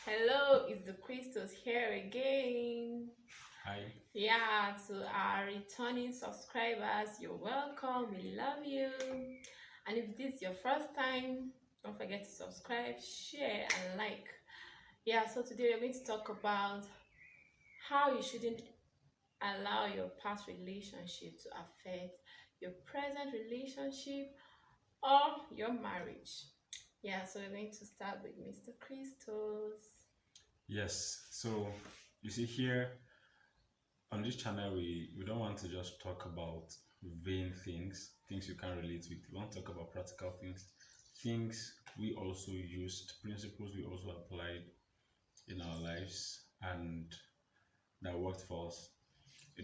Hello, it's the Christos here again. Hi. Yeah, to our returning subscribers, you're welcome. We love you. And if this is your first time, don't forget to subscribe, share, and like. Yeah, so today we're going to talk about how you shouldn't allow your past relationship to affect your present relationship or your marriage. Yeah, so we're going to start with Mr. Christos. Yes. So you see here on this channel, we don't want to just talk about vain things, things you can't relate with. We want to talk about practical things, things we also used, principles we also applied in our lives, and that worked for us.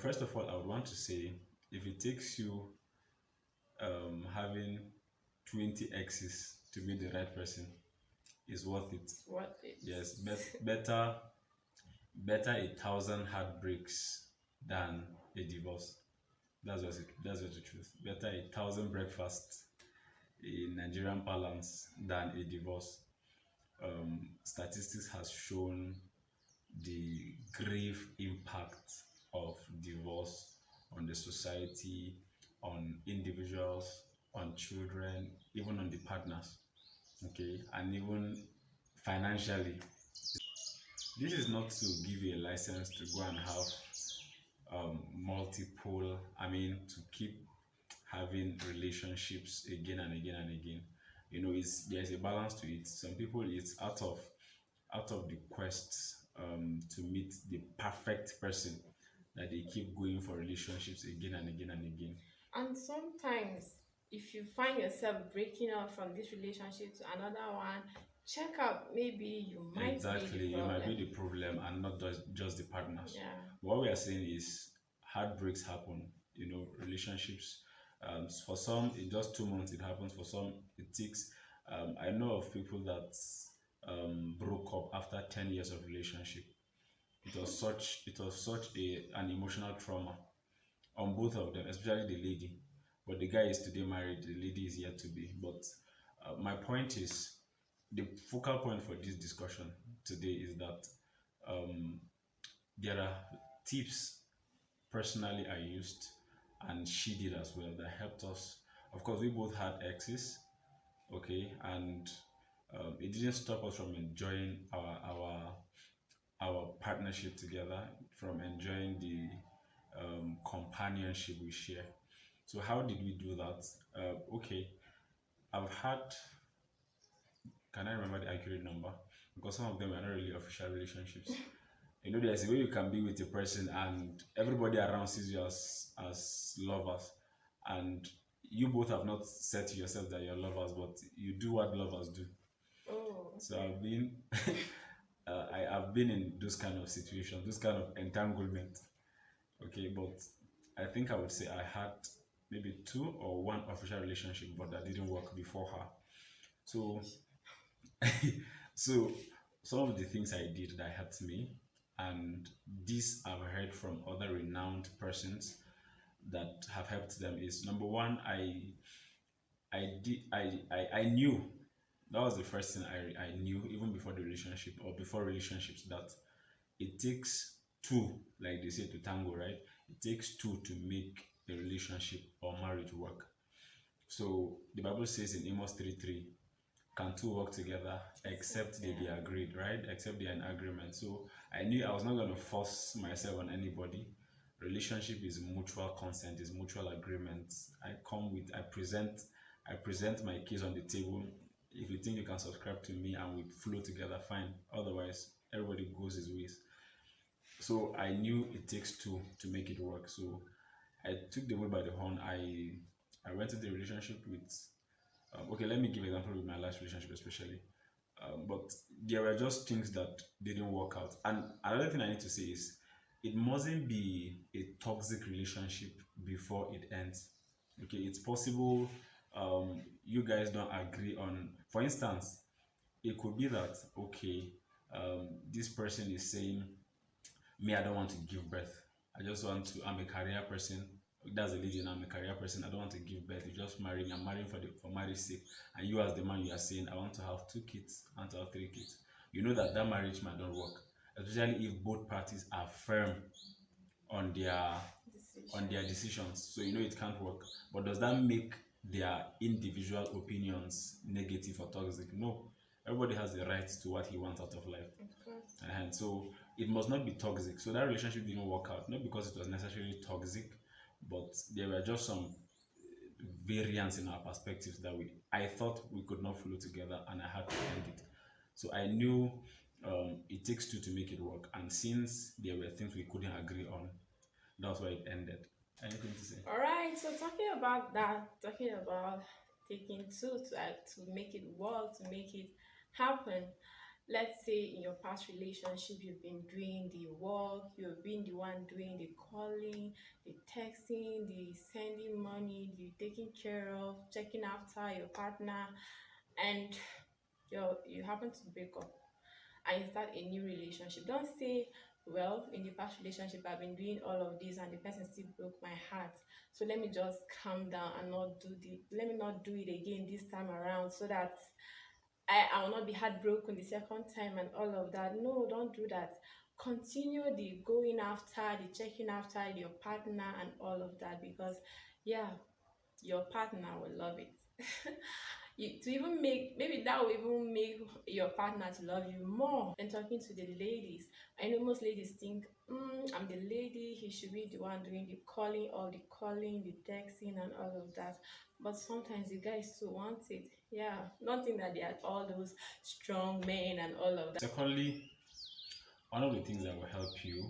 First of all, I would want to say if it takes you having 20 exes to be the right person, it's worth it. It's worth it. Yes, better a thousand heartbreaks than a divorce. That's just the truth. Better a thousand breakfasts in Nigerian parlance than a divorce. Statistics has shown the grave impact of divorce on the society, on individuals, on children, even on the partners. Okay, and even financially. This is not to give you a license to go and have multiple, to keep having relationships again and again and again. It's there's a balance to it. Some people it's out of the quest to meet the perfect person that they keep going for relationships again and again and again. And sometimes, if you find yourself breaking up from this relationship to another one, check out maybe you might be the Exactly, you might be problem. the problem and not just the partners. Yeah. What we are saying is heartbreaks happen. Relationships. For some, in just 2 months it happens. For some, it takes. I know of people that broke up after 10 years of relationship. It was such an emotional trauma on both of them, especially the lady. But the guy is today married. The lady is yet to be. But my point is, the focal point for this discussion today is that there are tips personally I used and she did as well that helped us. Of course, we both had exes, okay, and it didn't stop us from enjoying our partnership together, from enjoying the companionship we share. So how did we do that? Okay, I've had. Can I remember the accurate number? Because some of them are not really official relationships. There's a way you can be with a person and everybody around sees you as lovers, and you both have not said to yourself that you're lovers, but you do what lovers do. Oh, So okay. I have been in those kind of situations, those kind of entanglement. Okay, but I think I would say I had maybe two or one official relationship, but that didn't work before her. So so some of the things I did that helped me, and this I've heard from other renowned persons that have helped them, is number one, I knew that was the first thing I knew even before the relationship or before relationships, that it takes two, like they say, to tango, right? It takes two to make a relationship or marriage work. So the Bible says in Amos 3:3, can two work together So, except they be yeah. agreed, right? Except they're in agreement. So I knew I was not going to force myself on anybody. Relationship is mutual consent, is mutual agreement. I present my case on the table. If you think you can subscribe to me and we flow together, fine. Otherwise, everybody goes his ways. So I knew it takes two to make it work. So I took the bull by the horn. I went into the relationship with. Okay, let me give an example with my last relationship, especially. But there were just things that didn't work out. And another thing I need to say is, it mustn't be a toxic relationship before it ends. Okay, it's possible you guys don't agree on, for instance, it could be that, okay, this person is saying, me, I don't want to give birth. I'm a career person. That's a lady, and I'm a career person. I don't want to give birth. You just marry me. I'm marrying for marriage sake. And you, as the man, you are saying, I want to have two kids, I want to have three kids. you know that that marriage might not work, especially if both parties are firm on their Decisions. decisions. So you know it can't work. But does that make their individual opinions negative or toxic? No. Everybody has the right to what he wants out of life. Of course. And so it must not be toxic. So that relationship didn't work out, not because it was necessarily toxic, but there were just some variance in our perspectives that I thought we could not flow together, and I had to end it. So I knew it takes two to make it work, and since there were things we couldn't agree on, that's why it ended. Anything to say? All right. So talking about that, talking about taking two to make it work, to make it happen. Let's say in your past relationship, you've been doing the work, you've been the one doing the calling, the texting, the sending money, the taking care of, checking after your partner, and you happen to break up and you start a new relationship. Don't say, well, in the past relationship I've been doing all of this and the person still broke my heart, so let me just calm down and not do the let me not do it again this time around, so that I will not be heartbroken the second time and all of that. No, don't do that. Continue the going after, the checking after your partner and all of that, because yeah, your partner will love it. To even make, maybe that will even make your partner to love you more. And talking to the ladies, I know most ladies think, I'm the lady, he should be the one doing the calling, all the calling, the texting and all of that. But sometimes the guys too want it. Yeah, not think that they are all those strong men and all of that. Secondly, one of the things that will help you,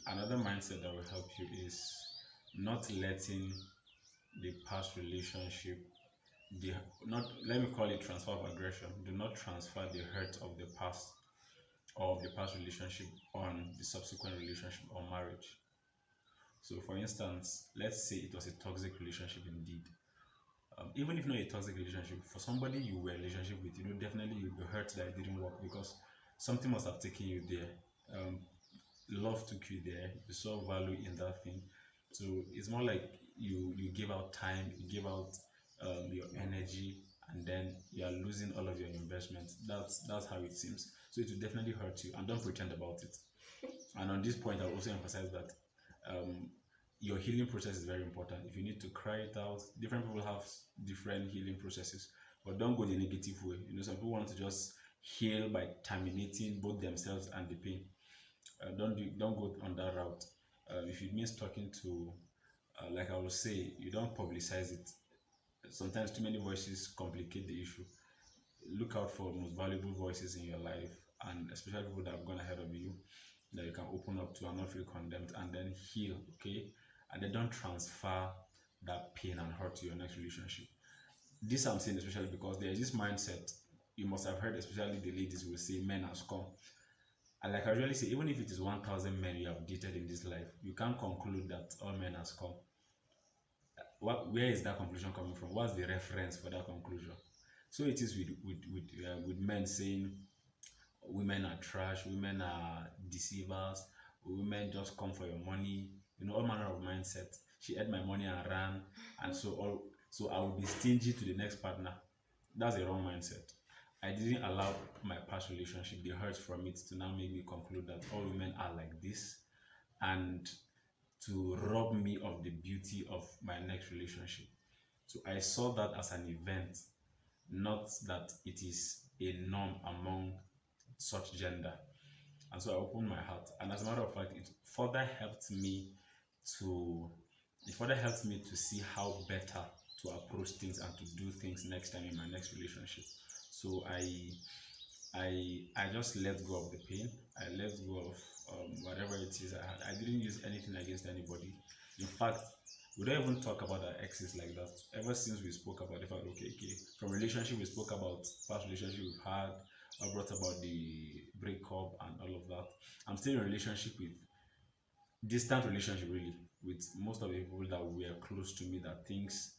another mindset that will help you is not letting the past relationship, the not let me call it transfer of aggression. Do not transfer the hurt of the past or of the past relationship on the subsequent relationship or marriage. So, for instance, let's say it was a toxic relationship indeed. Even if not a toxic relationship, for somebody you were in a relationship with, definitely you'll be hurt that it didn't work because something must have taken you there. Love took you there. You saw value in that thing. So it's more like you give out time, you give out your energy, and then you are losing all of your investments. That's how it seems. So it will definitely hurt you, and don't pretend about it. And on this point, I'll also emphasize that um, your healing process is very important. If you need to cry it out, different people have different healing processes, but don't go the negative way. Some people want to just heal by terminating both themselves and the pain. Don't go on that route. If it means talking to, like I will say, you don't publicize it. Sometimes too many voices complicate the issue. Look out for most valuable voices in your life, and especially people that have gone ahead of you, that you can open up to and not feel condemned, and then heal. Okay, and then don't transfer that pain and hurt to your next relationship. This I'm saying especially because there is this mindset you must have heard, especially the ladies will say men are scum. And like I usually say, even if it is 1,000 men you have dated in this life, you can't conclude that all men are scum. Where is that conclusion coming from? What's the reference for that conclusion? So it is with men saying women are trash, women are deceivers, women just come for your money, all manner of mindset. She ate my money and ran, and so I will be stingy to the next partner. That's a wrong mindset. I didn't allow my past relationship, the hurt from it, to now make me conclude that all women are like this, and to rob me of the beauty of my next relationship. So I saw that as an event, not that it is a norm among such gender. And so I opened my heart. And as a matter of fact, to it further helped me to see how better to approach things and to do things next time in my next relationship. So I just let go of the pain. I let go of whatever it is I had. I didn't use anything against anybody. In fact, we don't even talk about our exes like that. Ever since we spoke about the fact, okay, from relationship we spoke about past relationship we've had. I brought about the breakup and all of that. I'm still in a relationship with distant relationship really with most of the people that were close to me, that things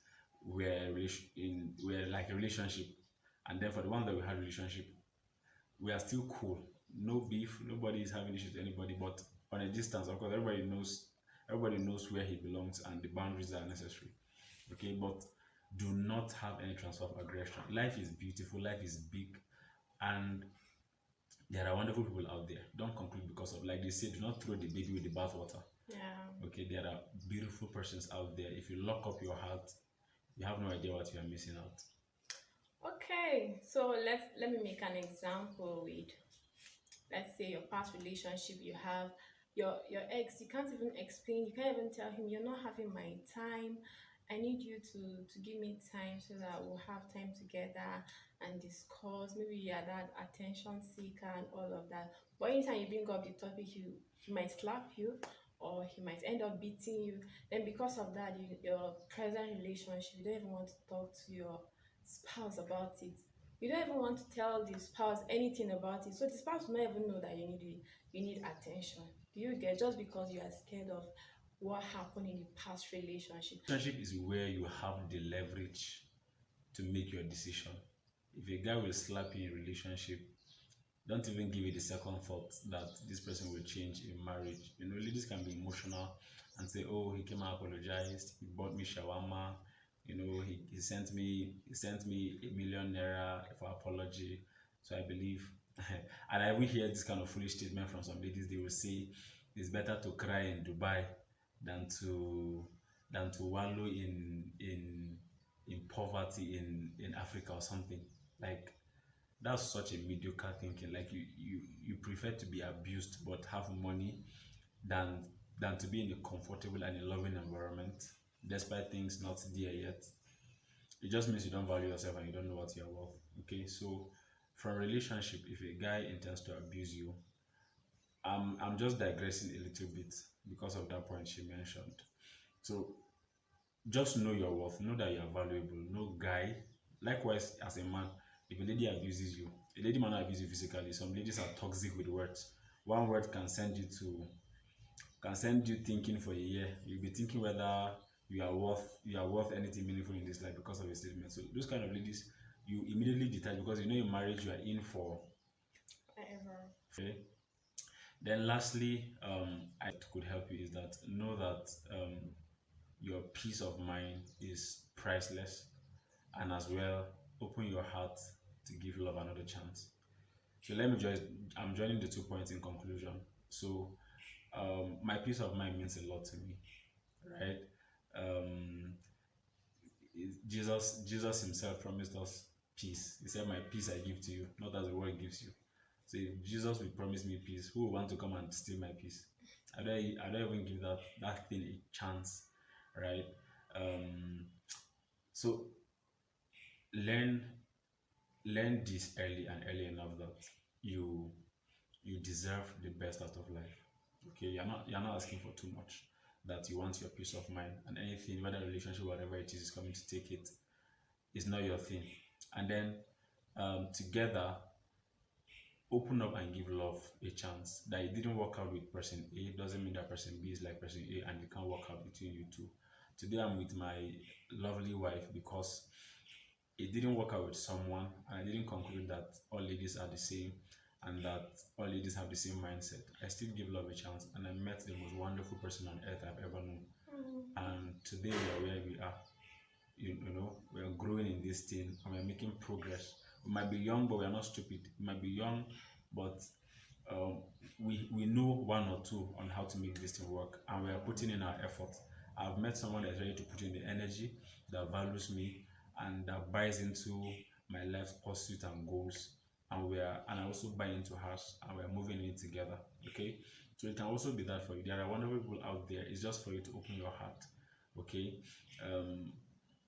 were like a relationship, and then for the ones that we had relationship, we are still cool. No beef. Nobody is having issues with anybody. But on a distance, of course, everybody knows where he belongs and the boundaries are necessary. Okay, but do not have any transfer of aggression. Life is beautiful. Life is big. And there are wonderful people out there. Don't conclude because of, like they say, do not throw the baby with the bathwater. Yeah. Okay, there are beautiful persons out there. If you lock up your heart, you have no idea what you are missing out. Okay, so let me make an example with, let's say, your past relationship. You have your ex, you can't even explain, you can't even tell him you're not having my time. I need you to give me time so that we'll have time together and discuss. Maybe you're that attention seeker and all of that. But anytime you bring up the topic, he might slap you or he might end up beating you. Then because of that, your present relationship, you don't even want to talk to your spouse about it. You don't even want to tell the spouse anything about it. So the spouse will not even know that you need attention. Do you get, just because you are scared of what happened in the past relationship? Relationship is where you have the leverage to make your decision. If a guy will slap you in relationship, don't even give it a second thought that this person will change in marriage. You know, ladies can be emotional and say, "Oh, he came and apologized. He bought me shawarma. You know, he sent me a 1 million naira for apology." So I believe, and I will hear this kind of foolish statement from some ladies. They will say, "It's better to cry in Dubai than to wallow in poverty in Africa or something." Like, that's such a mediocre thinking. Like, you prefer to be abused but have money than to be in a comfortable and a loving environment despite things not there yet. It just means you don't value yourself and you don't know what you're worth. Okay, so from relationship, if a guy intends to abuse you, I'm just digressing a little bit because of that point she mentioned. So just know your worth, know that you are valuable. No guy, likewise as a man, if a lady abuses you, a lady might not abuse you physically. Some ladies are toxic with words. One word can send you thinking for a year. You'll be thinking whether you are worth anything meaningful in this life because of a statement. So those kind of ladies, you immediately detach because you know in marriage you are in for. Whatever. Okay. Then lastly, I could help you is that know that your peace of mind is priceless, and as well open your heart to give love another chance. So let me just, I'm joining the 2 points in conclusion. So my peace of mind means a lot to me, right? um Jesus himself promised us peace. He said, "My peace I give to you, not as the world gives you." So if Jesus will promise me peace, who will want to come and steal my peace? I don't even give that thing a chance, right? um so learn learn this early and early enough that you you deserve the best out of life. Okay, you're not asking for too much. That you want your peace of mind, and anything, whether relationship, whatever it is coming to take it, is not your thing. And then together, open up and give love a chance. That it didn't work out with person A doesn't mean that person B is like person A and it can't work out between you two. Today I'm with my lovely wife because it didn't work out with someone, and I didn't conclude that all ladies are the same and that all ladies have the same mindset. I still give love a chance, and I met the most wonderful person on earth I've ever known. And today we are where we are. You know, we are growing in this thing and we are making progress. We might be young, but we are not stupid. We might be young, but um, we know one or two on how to make this thing work, and we are putting in our effort. I've met someone that's ready to put in the energy, that values me, and that buys into my life's pursuit and goals. And I also buy into hers, and we're moving in it together. Okay, so it can also be that for you. There are wonderful people out there. It's just for you to open your heart. Okay, um,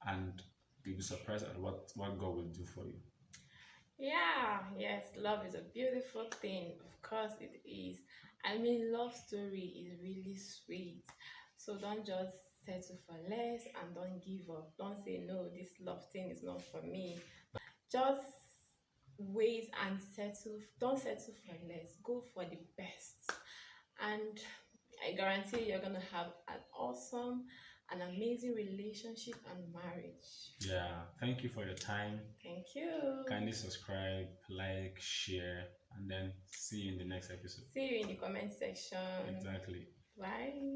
and you'll be surprised at what God will do for you. Yeah, yes, love is a beautiful thing. Of course it is. I mean, love story is really sweet. So don't just settle for less and don't give up. Don't say no, this love thing is not for me. Just wait and settle. Don't settle for less. Go for the best. And I guarantee you're gonna have an awesome, an amazing relationship and marriage. Yeah, thank you for your time. Thank you. Kindly subscribe, like, share, and then see you in the next episode. See you in the comment section. Exactly. Bye.